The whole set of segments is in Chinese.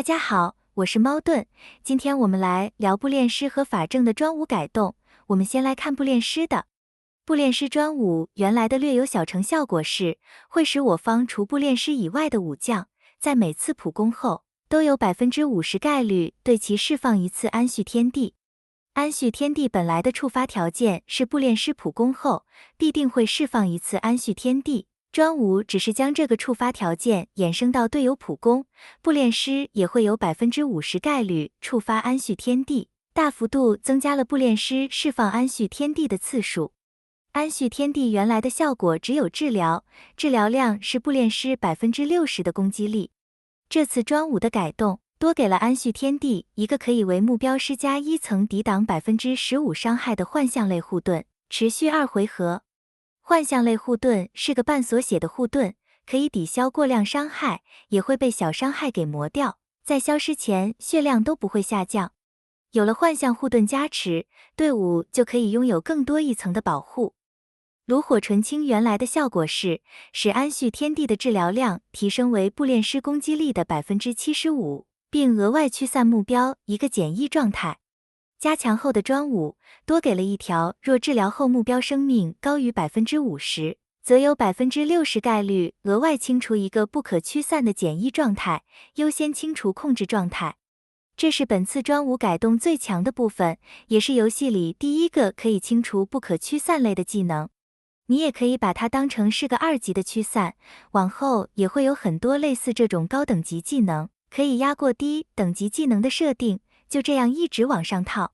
大家好，我是猫盾，今天我们来聊步练诗和法正的专武改动。我们先来看步练诗的。步练诗专武原来的略有小成效果是，会使我方除步练诗以外的武将，在每次普攻后，都有50%概率对其释放一次安续天地。安续天地本来的触发条件是步练诗普攻后，必定会释放一次安续天地。专武只是将这个触发条件衍生到队友普攻，步练诗也会有50%概率触发安续天地，大幅度增加了步练诗释放安续天地的次数。安续天地原来的效果只有治疗，治疗量是步练诗60%的攻击力。这次专武的改动，多给了安续天地一个可以为目标施加1层抵挡15%伤害的幻象类护盾，持续2回合。幻象类护盾是个半锁血的护盾，可以抵消过量伤害，也会被小伤害给磨掉，在消失前血量都不会下降。有了幻象护盾加持，队伍就可以拥有更多一层的保护。炉火纯青原来的效果是，使安续天地的治疗量提升为步练诗攻击力的75%，并额外驱散目标一个减1状态。加强后的专武多给了一条，若治疗后目标生命高于50%，则有60%概率额外清除一个不可驱散的减1状态，优先清除控制状态。这是本次专武改动最强的部分，也是游戏里第一个可以清除不可驱散类的技能。你也可以把它当成是个2级的驱散，往后也会有很多类似这种高等级技能，可以压过低等级技能的设定，就这样一直往上套。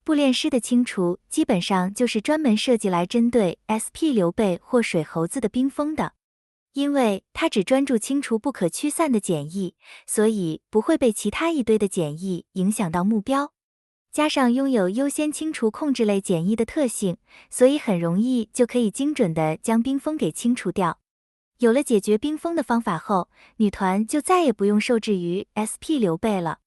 步练诗的清除基本上就是专门设计来针对 SP 刘备或水猴子的冰封的，因为它只专注清除不可驱散的减役，所以不会被其他一堆的减役影响到目标。加上拥有优先清除控制类减役的特性，所以很容易就可以精准的将冰封给清除掉。有了解决冰封的方法后，女团就再也不用受制于 SP 刘备了。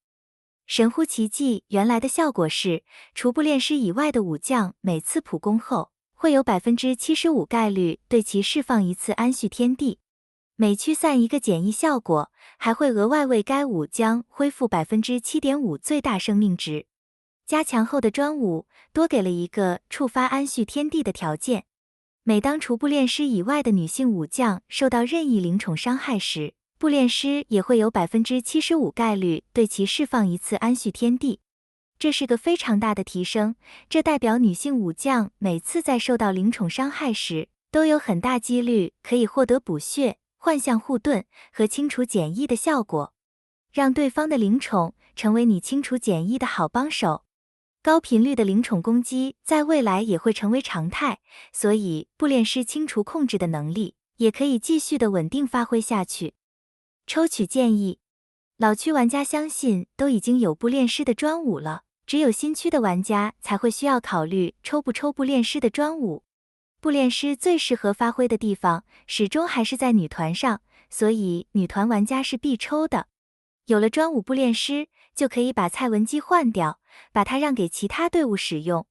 神乎其技原来的效果是，除步练诗以外的武将每次普攻后，会有75%概率对其释放一次安续天地。每驱散一个减役效果，还会额外为该武将恢复7.5%最大生命值。加强后的专武多给了一个触发安续天地的条件。每当除步练诗以外的女性武将受到任意灵宠伤害时，步练诗也会有75%概率对其释放一次安续天地。这是个非常大的提升，这代表女性武将每次在受到灵宠伤害时，都有很大几率可以获得补血、幻象护盾和清除减役的效果，让对方的灵宠成为你清除减役的好帮手。高频率的灵宠攻击在未来也会成为常态，所以步练诗清除控制的能力也可以继续的稳定发挥下去。抽取建议，老区玩家相信都已经有步练诗的专武了，只有新区的玩家才会需要考虑抽不抽步练诗的专武。步练诗最适合发挥的地方始终还是在女团上，所以女团玩家是必抽的。有了专武步练诗，就可以把蔡文姬换掉，把它让给其他队伍使用。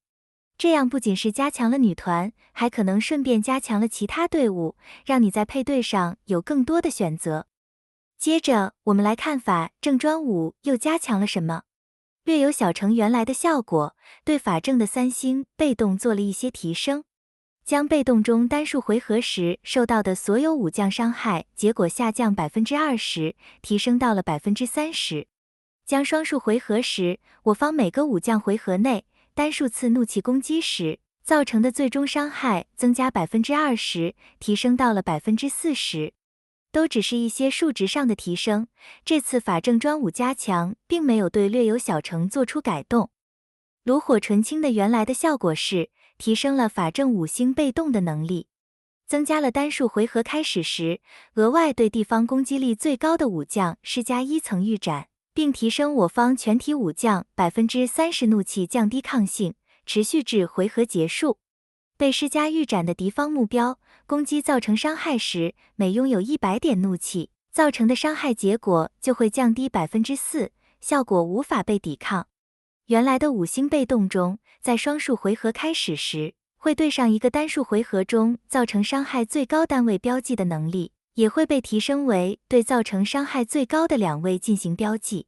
这样不仅是加强了女团，还可能顺便加强了其他队伍，让你在配对上有更多的选择。接着我们来看法正专武又加强了什么。略有小成原来的效果，对法正的3星被动做了一些提升，将被动中单数回合时受到的所有武将伤害结果下降20%，提升到了30%。将双数回合时，我方每个武将回合内单数次怒气攻击时造成的最终伤害增加20%，提升到了40%。都只是一些数值上的提升，这次法正专武加强并没有对略有小成做出改动。炉火纯青的原来的效果是，提升了法正5星被动的能力，增加了单数回合开始时额外对地方攻击力最高的武将施加1层预斩，并提升我方全体武将30%怒气降低抗性，持续至回合结束。被施加预斩的敌方目标攻击造成伤害时，每拥有100点怒气，造成的伤害结果就会降低4%，效果无法被抵抗。原来的5星被动中，在双数回合开始时，会对上一个单数回合中造成伤害最高单位标记的能力，也会被提升为对造成伤害最高的2位进行标记。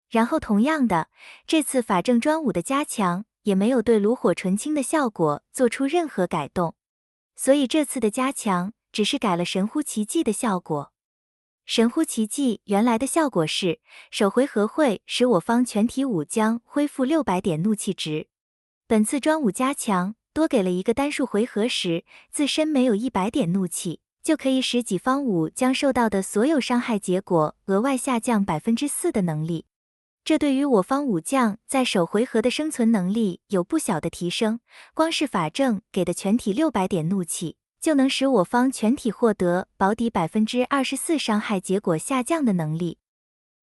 然后同样的，这次法正专武的加强也没有对炉火纯青的效果做出任何改动，所以这次的加强只是改了神乎其技的效果。神乎其技原来的效果是，首回合会使我方全体武将恢复600点怒气值。本次专武加强多给了一个单数回合时自身没有100点怒气，就可以使己方武将受到的所有伤害结果额外下降 4% 的能力。这对于我方武将在首回合的生存能力有不小的提升，光是法正给的全体600点怒气，就能使我方全体获得保底 24% 伤害结果下降的能力。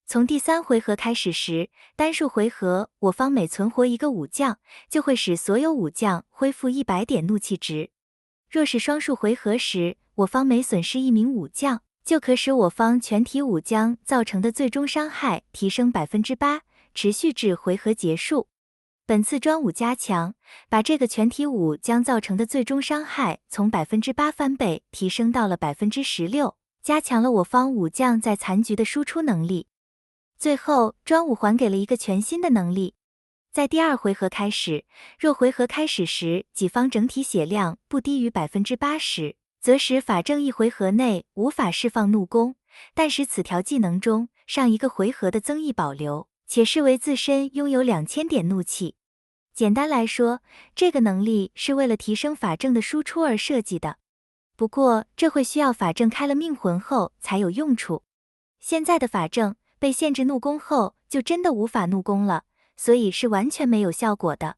从第3回合开始时，单数回合我方每存活一个武将，就会使所有武将恢复100点怒气值。若是双数回合时，我方每损失1名武将，就可使我方全体武将造成的最终伤害提升 8%， 持续至回合结束。本次专武加强，把这个全体武将造成的最终伤害从 8% 翻倍提升到了 16%， 加强了我方武将在残局的输出能力。最后，专武还给了一个全新的能力。在第2回合开始，若回合开始时己方整体血量不低于 80%， 则使法正一回合内无法释放怒攻，但使此条技能中上一个回合的增益保留，且视为自身拥有2000点怒气。简单来说，这个能力是为了提升法正的输出而设计的。不过，这会需要法正开了命魂后才有用处。现在的法正被限制怒攻后，就真的无法怒攻了，所以是完全没有效果的。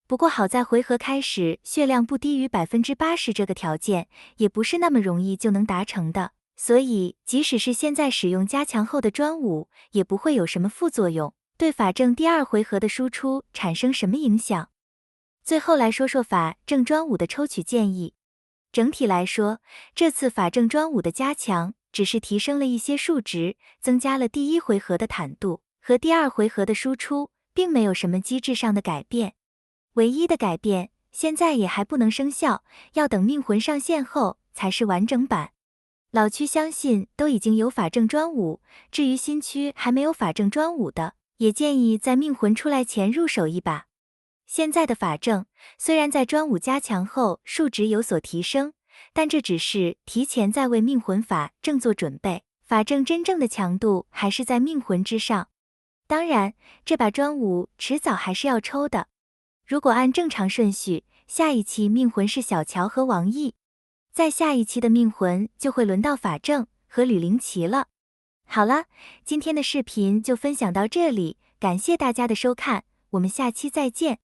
不过好在回合开始血量不低于 80% 这个条件，也不是那么容易就能达成的，所以即使是现在使用加强后的专武，也不会有什么副作用，对法正第2回合的输出产生什么影响。最后来说说法正专武的抽取建议。整体来说，这次法正专武的加强只是提升了一些数值，增加了第1回合的坦度和第2回合的输出，并没有什么机制上的改变。唯一的改变现在也还不能生效，要等命魂上线后才是完整版。老区相信都已经有法正专武，至于新区还没有法正专武的，也建议在命魂出来前入手一把。现在的法正虽然在专武加强后数值有所提升，但这只是提前在为命魂法正做准备，法正真正的强度还是在命魂之上。当然，这把专武迟早还是要抽的。如果按正常顺序，下一期命魂是小乔和王毅，在下一期的命魂就会轮到法正和吕灵奇了。好了，今天的视频就分享到这里，感谢大家的收看，我们下期再见。